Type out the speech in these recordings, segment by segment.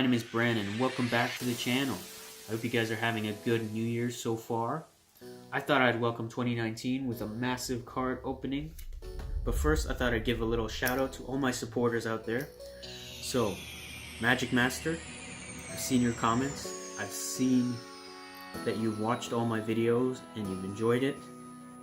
name is Brandon and welcome back to the channel. I hope you guys are having a good New Year so far. I thought I'd welcome 2019 with a massive card opening. But first I thought I'd give a little shout out to all my supporters out there. So, Magic Master, I've seen your comments. I've seen that you've watched all my videos and you've enjoyed it.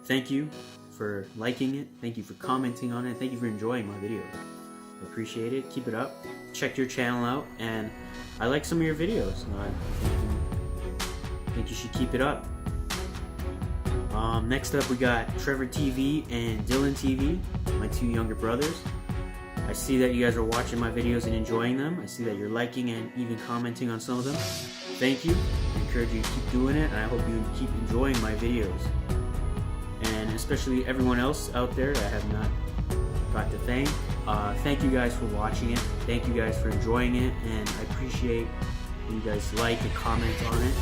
Thank you for liking it. Thank you for commenting on it. Thank you for enjoying my videos. I appreciate it. Keep it up. Check your channel out, and I like some of your videos. I think you should keep it up. Next up we got TrevorTv and DylanTv, my two younger brothers. I see that you guys are watching my videos and enjoying them. I see that you're liking and even commenting on some of them. Thank you. I encourage you to keep doing it, and I hope you keep enjoying my videos. And especially everyone else out there that I have not got to thank. Thank you guys for watching it. Thank you guys for enjoying it, and I appreciate when you guys like and comment on it.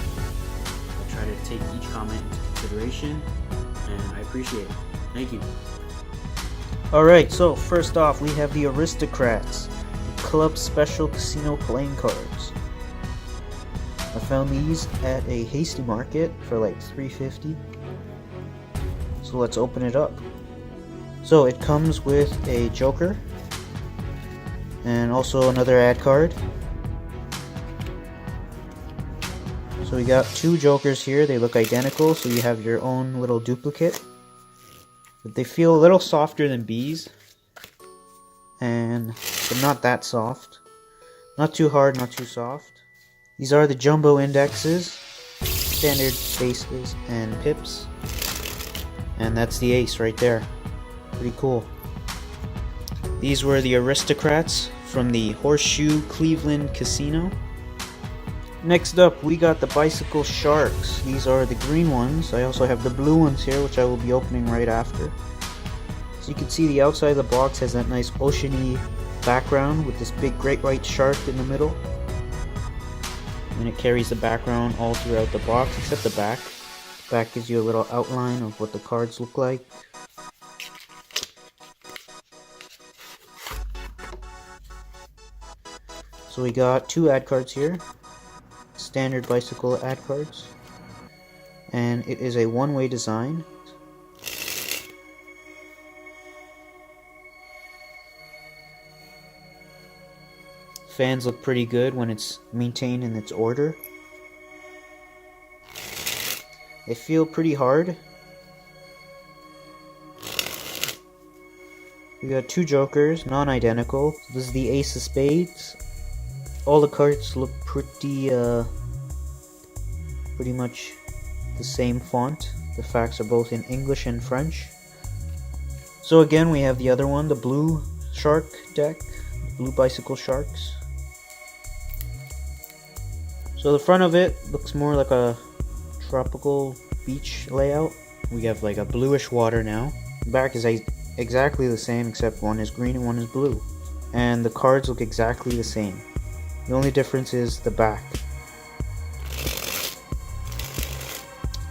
I try to take each comment into consideration, and I appreciate it. Thank you. Alright, so first off we have the Aristocrats, the Club Special Casino Playing Cards. I found these at a Hasty Market for like $3.50. So let's open it up. So it comes with a Joker and also another ad card. So we got two Jokers here. They look identical, so you have your own little duplicate. But they feel a little softer than B's, but not that soft. Not too hard, not too soft. These are the jumbo indexes, standard bases and pips. And that's the ace right there. Pretty cool. These were the Aristocrats from the Horseshoe Cleveland Casino. Next up we got the Bicycle Sharks. These are the green ones. I also have the blue ones here, which I will be opening right after. So you can see the outside of the box has that nice oceany background with this big great white shark in the middle. And it carries the background all throughout the box except the back. The back gives you a little outline of what the cards look like. So we got two ad cards here, standard bicycle ad cards, and it is a one-way design. Fans look pretty good when it's maintained in its order. They feel pretty hard. We got two Jokers, non-identical. This is the Ace of Spades. All the cards look pretty much the same font. The facts are both in English and French. So again, we have the other one, the blue shark deck, blue bicycle sharks. So the front of it looks more like a tropical beach layout. We have like a bluish water now. The back is exactly the same, except one is green and one is blue. And the cards look exactly the same. The only difference is the back.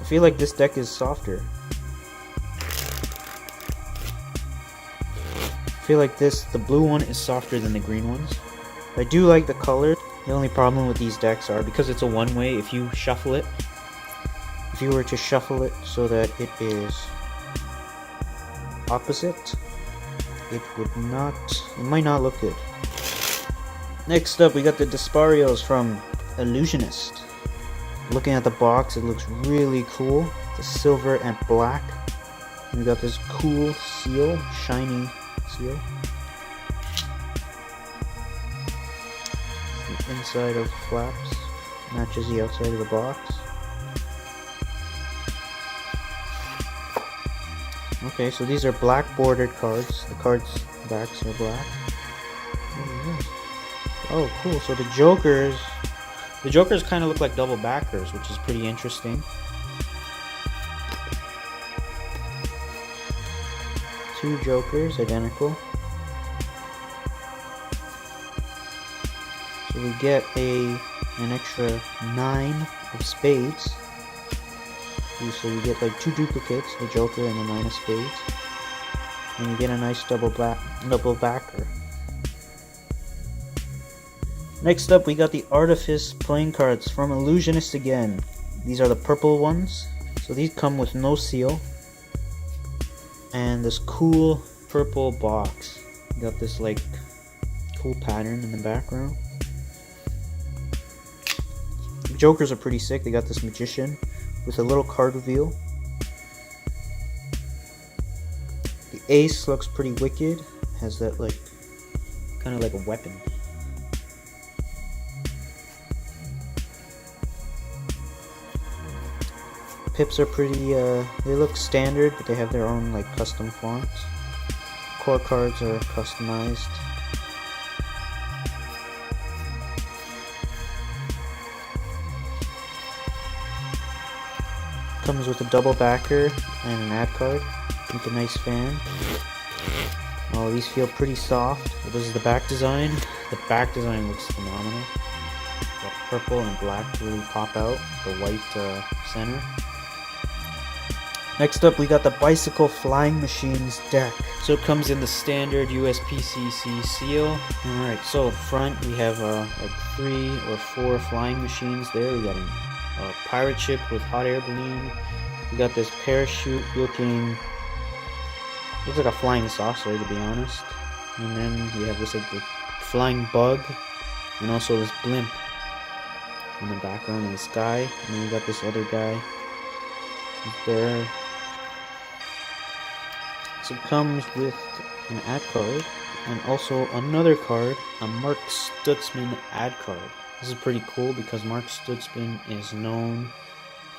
I feel like this deck is softer. I feel like the blue one is softer than the green ones. I do like the color. The only problem with these decks are, because it's a one-way, if you shuffle it, if you were to shuffle it so that it is opposite, it might not look good. Next up we got the Desparios from Illusionist. Looking at the box, it looks really cool. The silver and black. And we got this cool seal, shiny seal. The inside of flaps matches the outside of the box. Okay, so these are black bordered cards. The cards' backs are black. Oh, cool. So the Jokers kind of look like double backers, which is pretty interesting. Two Jokers, identical. So we get an extra 9 of spades. So you get like two duplicates, the Joker and the 9 of spades. And you get a nice double backer. Next up, we got the Artifice playing cards from Illusionist again. These are the purple ones. So these come with no seal. And this cool purple box. Got this like cool pattern in the background. The Jokers are pretty sick. They got this Magician with a little card reveal. The Ace looks pretty wicked. Has that like kind of like a weapon. Pips are pretty, they look standard, but they have their own like custom fonts. Core cards are customized. Comes with a double backer and an ad card. Make a nice fan. Oh, these feel pretty soft. This is the back design. The back design looks phenomenal. Got purple and black to really pop out. The white center. Next up, we got the Bicycle Flying Machines deck. So it comes in the standard USPCC seal. Alright, so front we have like 3 or 4 flying machines there. We got a pirate ship with hot air balloon. We got this parachute looking, looks like a flying saucer to be honest. And then we have this like the flying bug and also this blimp in the background in the sky. And then we got this other guy right there. So it comes with an ad card and also another card, a Mark Stutzman ad card. This is pretty cool because Mark Stutzman is known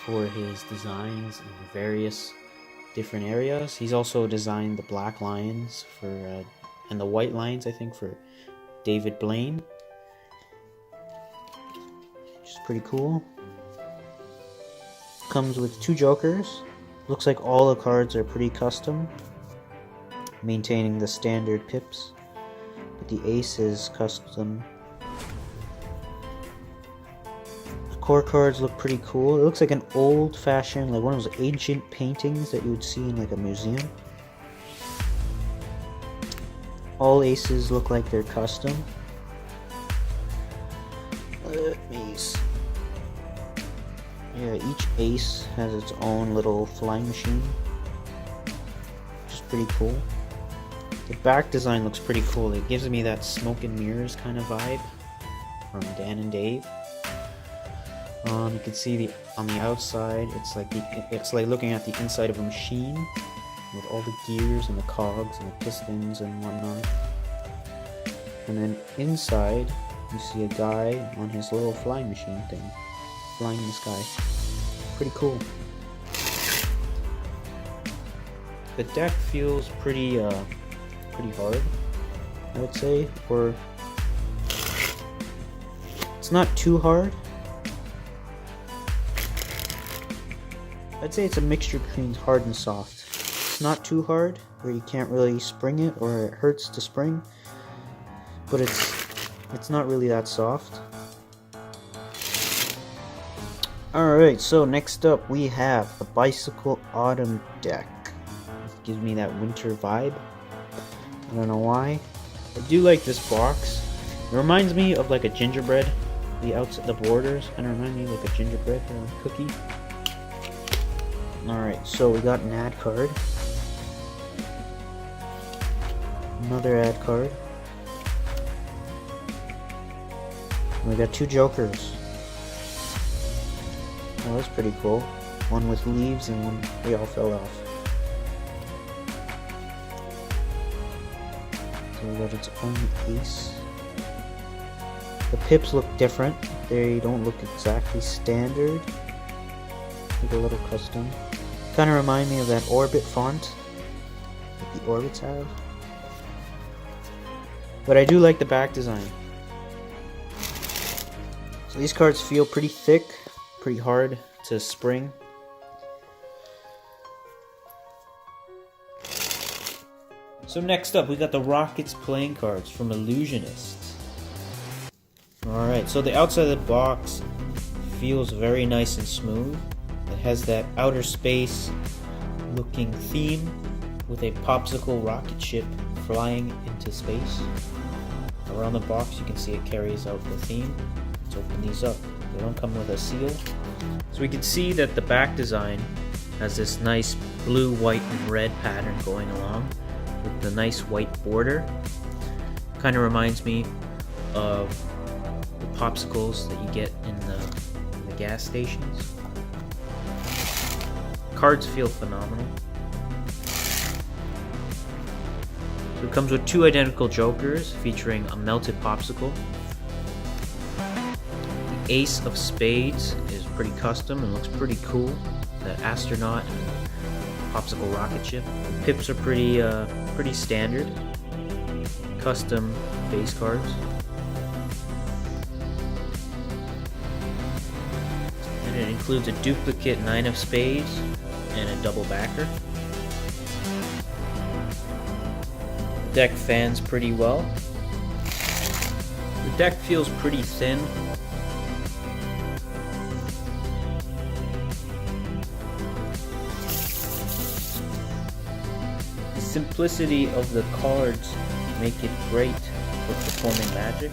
for his designs in various different areas. He's also designed the black lions for and the white lions, I think, for David Blaine, which is pretty cool. Comes with 2 Jokers. Looks like all the cards are pretty custom, maintaining the standard pips, but the Ace is custom. The core cards look pretty cool. It looks like an old-fashioned, like one of those ancient paintings that you would see in like a museum. All Aces look like they're custom. Let me see. Yeah, each Ace has its own little flying machine, which is pretty cool. The back design looks pretty cool. It gives me that smoke and mirrors kind of vibe from Dan and Dave. You can see on the outside, it's like looking at the inside of a machine with all the gears and the cogs and the pistons and whatnot. And then inside, you see a guy on his little flying machine thing, flying in the sky. Pretty cool. The deck feels pretty hard, I would say, or it's not too hard. I'd say it's a mixture between hard and soft. It's not too hard, where you can't really spring it, or it hurts to spring, but it's not really that soft. Alright, so next up we have the Bicycle Autumn deck. It gives me that winter vibe. I don't know why. I do like this box. It reminds me of like a gingerbread. The outside, the borders kind of remind me like a gingerbread cookie. Alright, so we got an ad card. Another ad card. And we got 2 Jokers. Oh, that's pretty cool. One with leaves and one they all fell off. So we got its own Ace. The pips look different. They don't look exactly standard. Like a little custom. Kind of remind me of that Orbit font that the Orbits have. But I do like the back design. So these cards feel pretty thick, pretty hard to spring. So next up, we got the Rockets playing cards from Illusionist. Alright, so the outside of the box feels very nice and smooth. It has that outer space looking theme with a popsicle rocket ship flying into space. Around the box you can see it carries out the theme. Let's open these up. They don't come with a seal. So we can see that the back design has this nice blue, white, and red pattern going along with the nice white border. Kind of reminds me of the popsicles that you get in the gas stations. Cards feel phenomenal. So it comes with 2 identical jokers featuring a melted popsicle. The Ace of Spades is pretty custom and looks pretty cool. The astronaut and popsicle rocket ship. The pips are pretty standard. Custom base cards. And it includes a duplicate 9 of Spades and a double backer. The deck fans pretty well. The deck feels pretty thin. The simplicity of the cards make it great for performing Magic.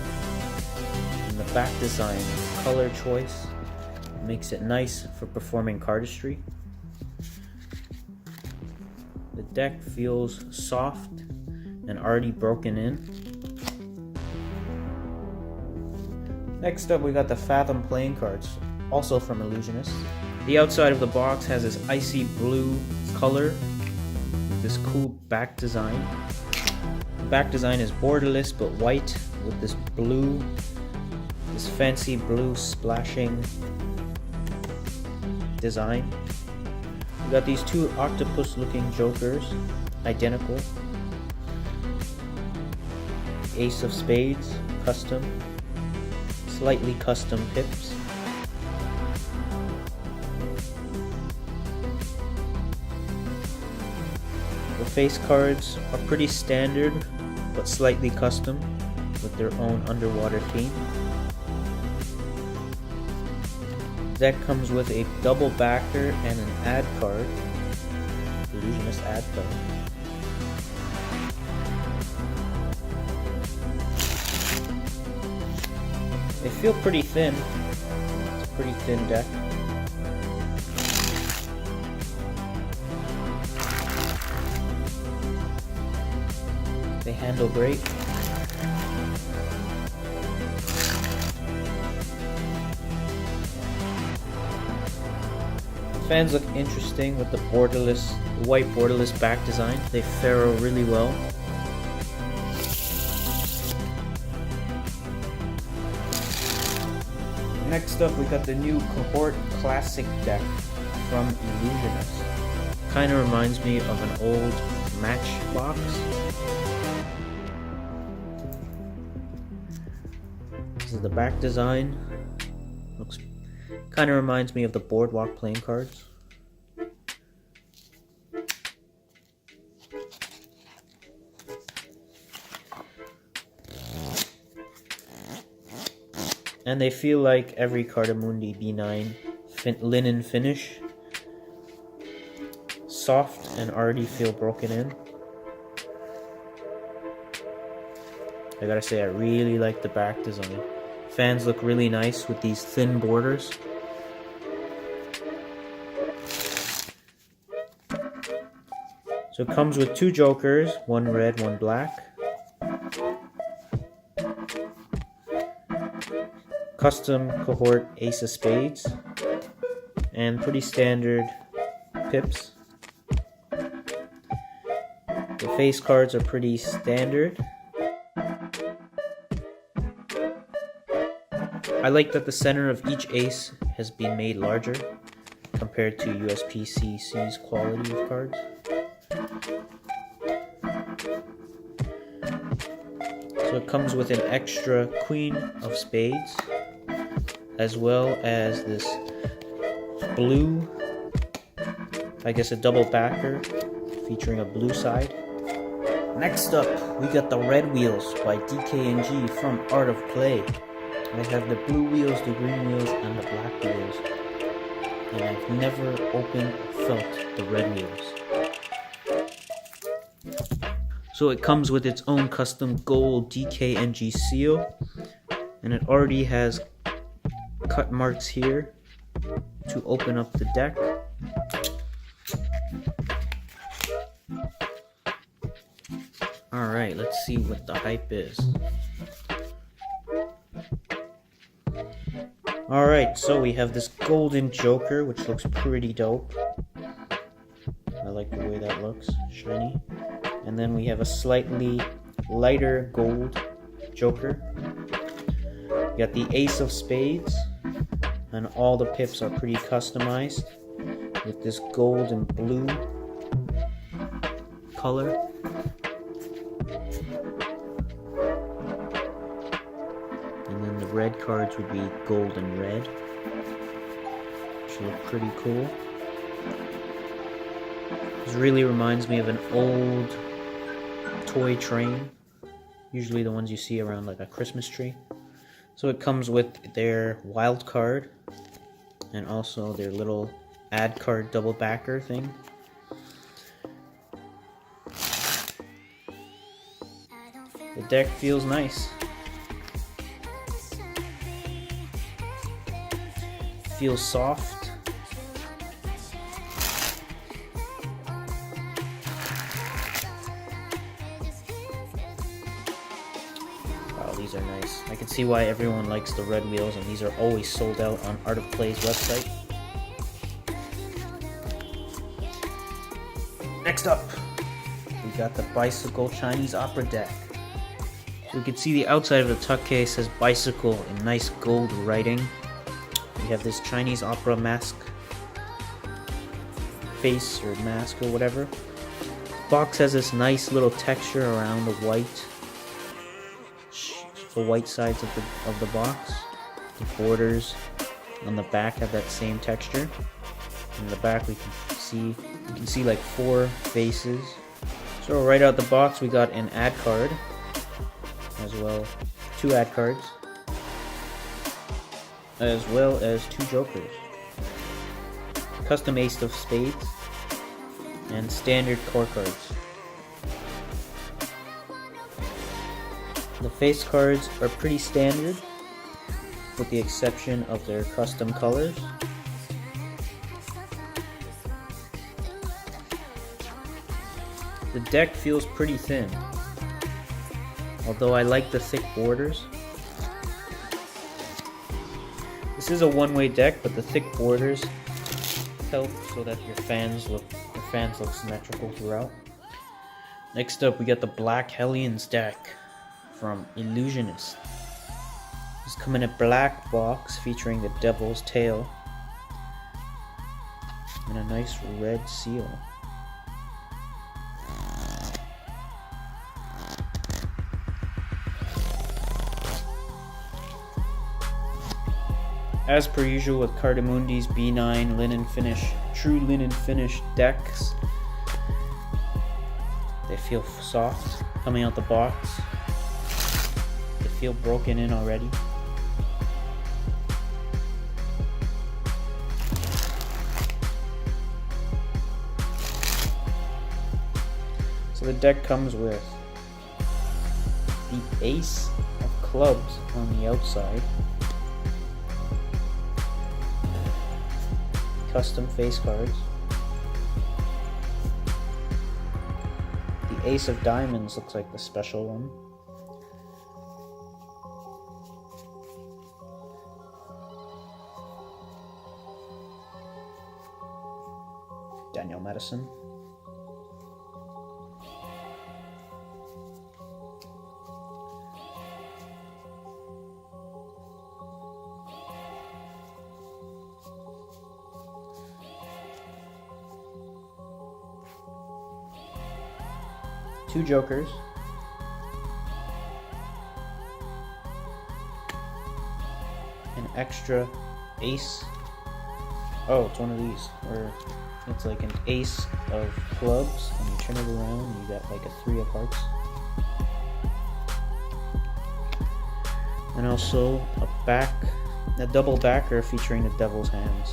And the back design, color choice, makes it nice for performing Cardistry. The deck feels soft and already broken in. Next up we got the Fathom playing cards, also from Illusionist. The outside of the box has this icy blue color, this cool back design. The back design is borderless but white with this blue, this fancy blue splashing design. We got these 2 octopus looking jokers, identical. Ace of Spades, custom, slightly custom pips. The face cards are pretty standard but slightly custom with their own underwater theme. The deck comes with a double backer and an ad card, Illusionist ad card. They feel pretty thin. It's a pretty thin deck. They handle great. Fans look interesting with the borderless, white borderless back design. They faro really well. Next up we got the new Cohort Classic deck from Illusionist. Kind of reminds me of an old Matchbox. This is the back design. Looks kind of reminds me of the Boardwalk playing cards. And they feel like every Cardamundi B9 linen finish. Soft and already feel broken in. I gotta say, I really like the back design. Fans look really nice with these thin borders. So it comes with 2 jokers, 1 red, 1 black. Custom Cohort Ace of Spades. And pretty standard pips. The face cards are pretty standard. I like that the center of each ace has been made larger compared to USPCC's quality of cards. So it comes with an extra Queen of Spades, as well as this blue, I guess a double backer featuring a blue side. Next up, we got the red wheels by DKNG from Art of Play. I have the blue wheels, the green wheels, and the black wheels. And I've never opened or felt the red wheels. So it comes with its own custom gold DKNG seal, and it already has cut marks here to open up the deck. Alright, let's see what the hype is. Alright, so we have this golden Joker, which looks pretty dope. I like the way that looks, shiny. And then we have a slightly lighter gold Joker. We got the Ace of Spades, and all the pips are pretty customized with this gold and blue color. And then the red cards would be gold and red, which look pretty cool. This really reminds me of an old toy train, usually the ones you see around like a Christmas tree. So it comes with their wild card and also their little ad card double backer thing. The deck feels nice. Feels soft. Wow, these are nice. I can see why everyone likes the red wheels, and these are always sold out on Art of Play's website. Next up, we got the Bicycle Chinese Opera deck. So we can see the outside of the tuck case says bicycle in nice gold writing. We have this Chinese opera mask, face or mask or whatever. The box has this nice little texture around the white sides of the box. The borders on the back have that same texture. In the back we can see like 4 faces. So right out the box we got an ad card, as well 2 ad cards, as well as 2 jokers, custom Ace of Spades, and standard core cards. The face cards are pretty standard, with the exception of their custom colors. The deck feels pretty thin, although I like the thick borders. This is a one-way deck, but the thick borders help so that your fans look symmetrical throughout. Next up, we got the Black Hellions deck from Illusionist. It's come in a black box featuring the Devil's Tail and a nice red seal. As per usual with Cardamundi's B9 linen finish, true linen finish decks, they feel soft coming out the box. They feel broken in already. So the deck comes with the Ace of Clubs on the outside, custom face cards, the Ace of Diamonds looks like the special one, Daniel Madison, two jokers, an extra ace. Oh, it's one of these where it's like an ace of clubs, and you turn it around and you got like a 3 of hearts. And also a double backer featuring the Devil's Hands,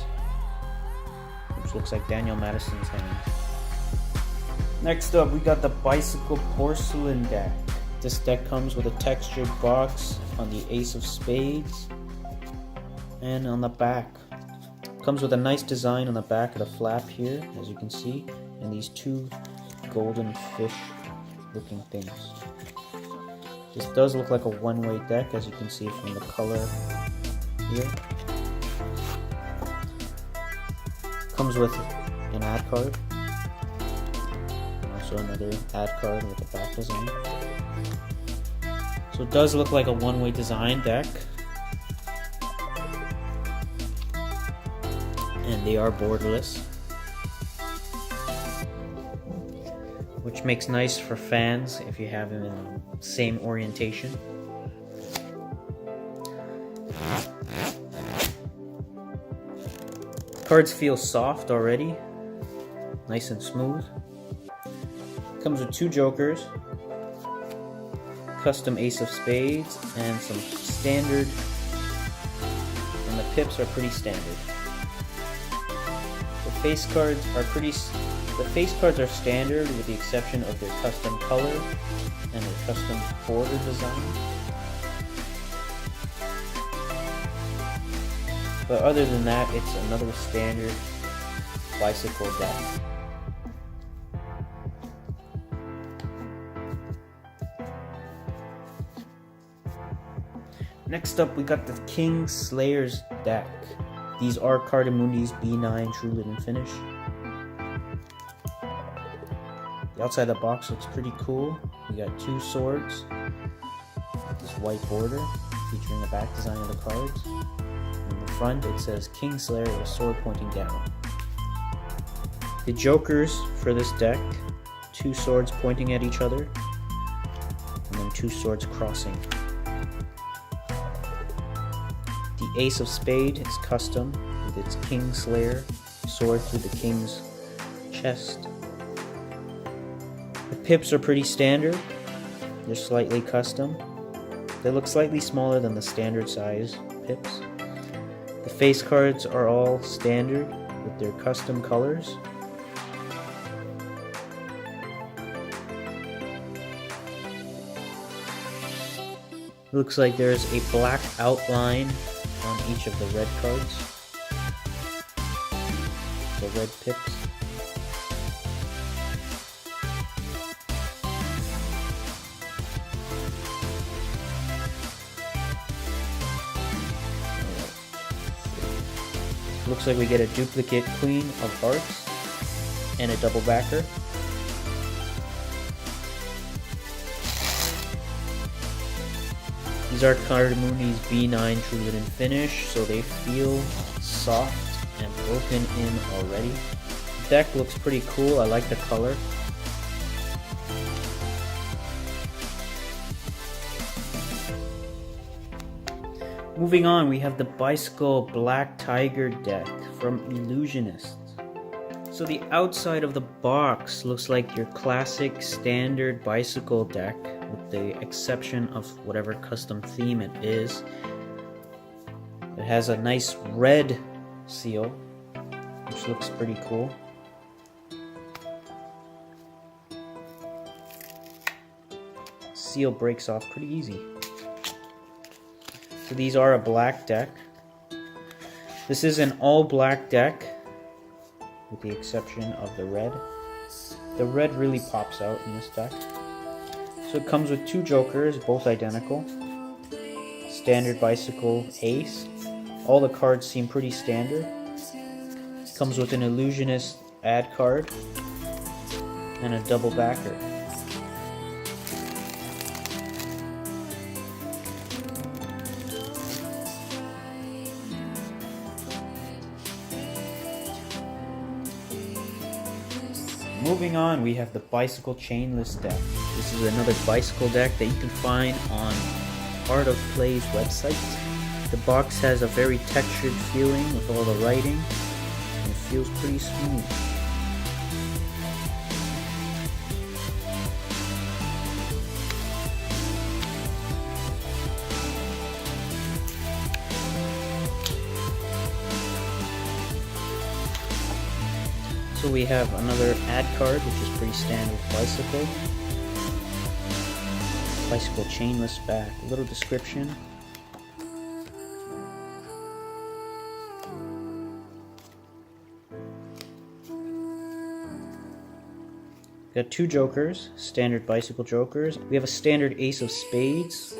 which looks like Daniel Madison's hands. Next up, we got the bicycle porcelain deck. This deck comes with a textured box on the ace of spades and on the back. Comes with a nice design on the back of the flap here, as you can see, and these two golden fish looking things. This does look like a one-way deck, as you can see from the color here. Comes with an ad card. Also another ad card with a back design. So it does look like a one-way design deck. And they are borderless, which makes nice for fans if you have them in the same orientation. Cards feel soft already, nice and smooth. Comes with two jokers, custom ace of spades, and some standard, and the pips are pretty standard. The face cards are standard with the exception of their custom color and their custom border design. But other than that, it's another standard bicycle deck. Next up, we got the King Slayer's deck. These are Cardamundi's B9 True Lit and Finish. The outside of the box looks pretty cool. We got two swords, this white border featuring the back design of the cards. In the front it says King Slayer with a sword pointing down. The jokers for this deck, two swords pointing at each other, and then two swords crossing. The ace of spade is custom with its King Slayer sword through the king's chest. The pips are pretty standard. They're slightly custom. They look slightly smaller than the standard size pips. The face cards are all standard with their custom colors. Looks like there's a black outline on each of the red cards. The red pips. Looks like we get a duplicate Queen of Hearts and a double backer. These are Cardamundi's B9 True Lit and Finish, so they feel soft and broken in already. The deck looks pretty cool. I like the color. Moving on, we have the Bicycle Black Tiger deck from Illusionists. So the outside of the box looks like your classic standard bicycle deck, with the exception of whatever custom theme it is. It has a nice red seal, which looks pretty cool. Seal breaks off pretty easy. So these are a black deck. This is an all black deck, with the exception of the red. The red really pops out in this deck. So it comes with two jokers, both identical. Standard bicycle ace. All the cards seem pretty standard. Comes with an Illusionist ad card and a double backer. Moving on, we have the Bicycle Chainless deck. This is another bicycle deck that you can find on Art of Play's website. The box has a very textured feeling with all the writing, and it feels pretty smooth. So we have another ad card, which is pretty standard bicycle. Bicycle chainless back. A little description. Got two jokers, standard bicycle jokers. We have a standard ace of spades.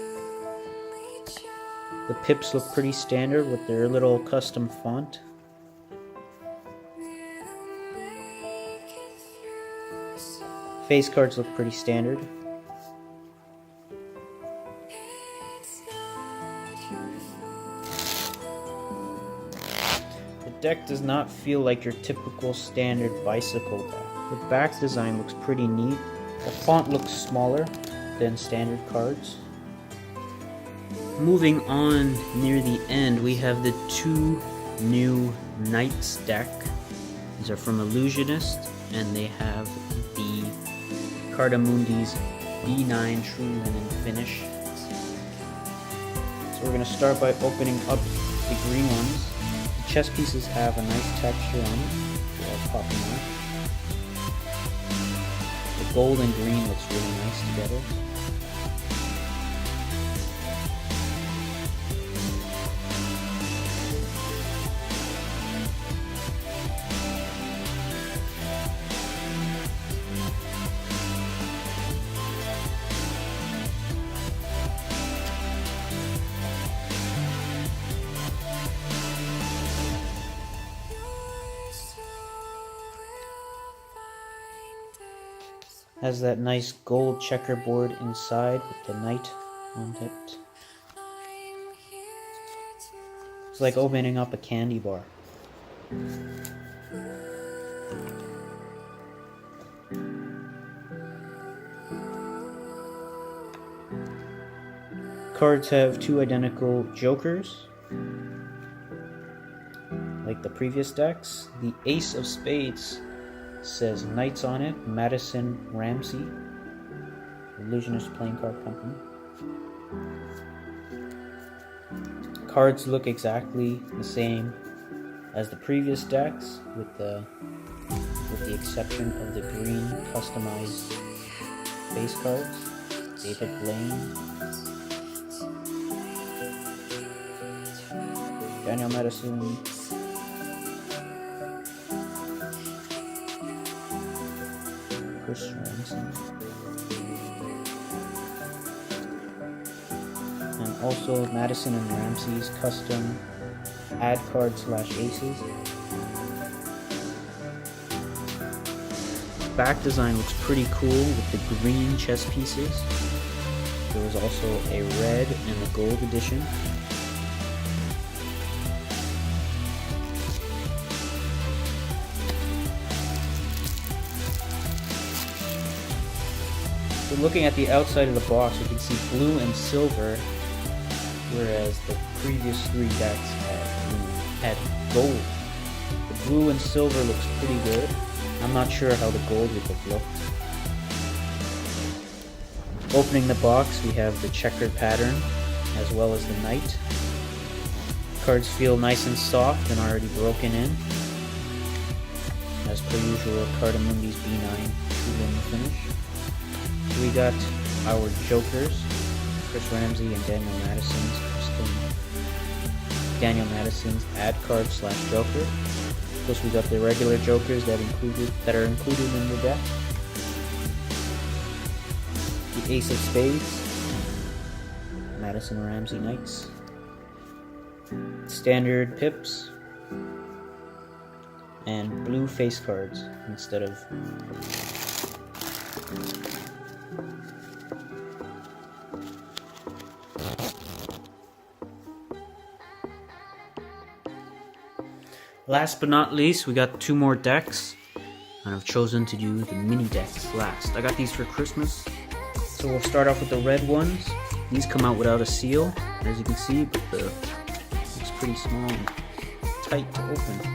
The pips look pretty standard with their little custom font. Face cards look pretty standard. The deck does not feel like your typical standard bicycle deck. The back design looks pretty neat. The font looks smaller than standard cards. Moving on near the end, we have the two new Knights deck. These are from Illusionist, and they have the Cardamundi's B9 True Linen finish. So we're going to start by opening up the green ones. The chess pieces have a nice texture on it. I'll pop them out. The gold and green looks really nice together. Has that nice gold checkerboard inside with the knight on it. It's like opening up a candy bar. Cards have two identical jokers, like the previous decks. The Ace of Spades says Knights on it, Madison Ramsey, Illusionist Playing Card Company. Cards look exactly the same as the previous decks, with the exception of the green customized base cards. David Blaine, Daniel Madison, Chris Ransom, and also Madison and Ramsey's custom ad card / aces. Back design looks pretty cool with the green chess pieces. There was also a red and a gold edition. So looking at the outside of the box, you can see blue and silver, whereas the previous three decks had gold. The blue and silver looks pretty good. I'm not sure how the gold would have looked. Opening the box, we have the checkered pattern, as well as the knight. Cards feel nice and soft and already broken in. As per usual, Cardamundi's B9 True Linen finish. So we got our jokers, Chris Ramsey and Daniel Madison's ad card / joker. Of course, we got the regular jokers that are included in the deck. The Ace of Spades, Madison Ramsey Knights, standard pips, and blue face cards instead of last but not least, we got two more decks, and I've chosen to do the mini decks last. I got these for Christmas, so we'll start off with the red ones. These come out without a seal, as you can see, but it's pretty small and tight to open.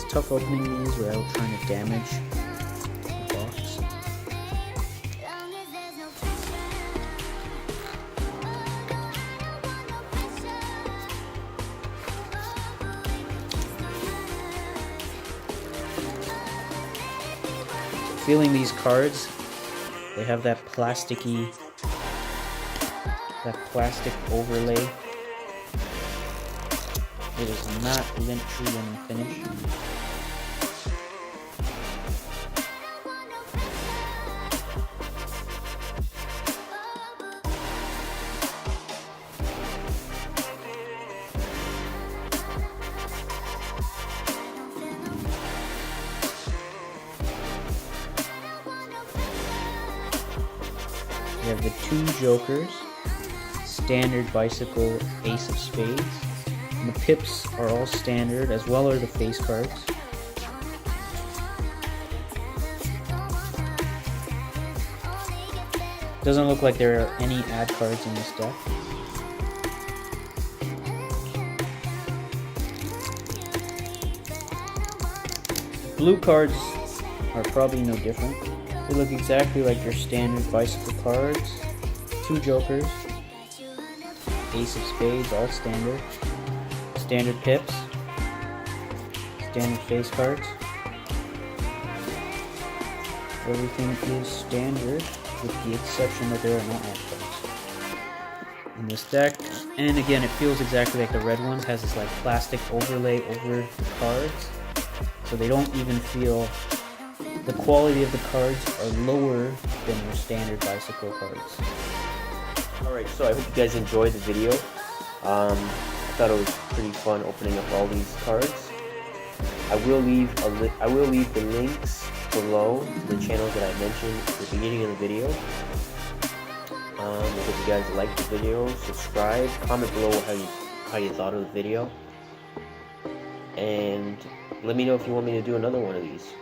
Tough opening these without trying to damage feeling these cards, they have that plastic overlay. It is not lint tree and finish. We have the 2 jokers, standard bicycle, ace of spades. And the pips are all standard, as well are the face cards. Doesn't look like there are any ad cards in this deck. Blue cards are probably no different. They look exactly like your standard bicycle cards. 2 jokers, ace of spades, all standard. Standard pips, standard face cards. Everything is standard with the exception that there are no ad cards in this deck. And again, it feels exactly like the red ones, has this like plastic overlay over the cards, so they don't even feel, the quality of the cards are lower than your standard bicycle cards. Alright, so I hope you guys enjoyed the video. I thought it was pretty fun opening up all these cards. I will leave the links below to the channels that I mentioned at the beginning of the video. I hope you guys liked the video. Subscribe, comment below how you thought of the video, and let me know if you want me to do another one of these.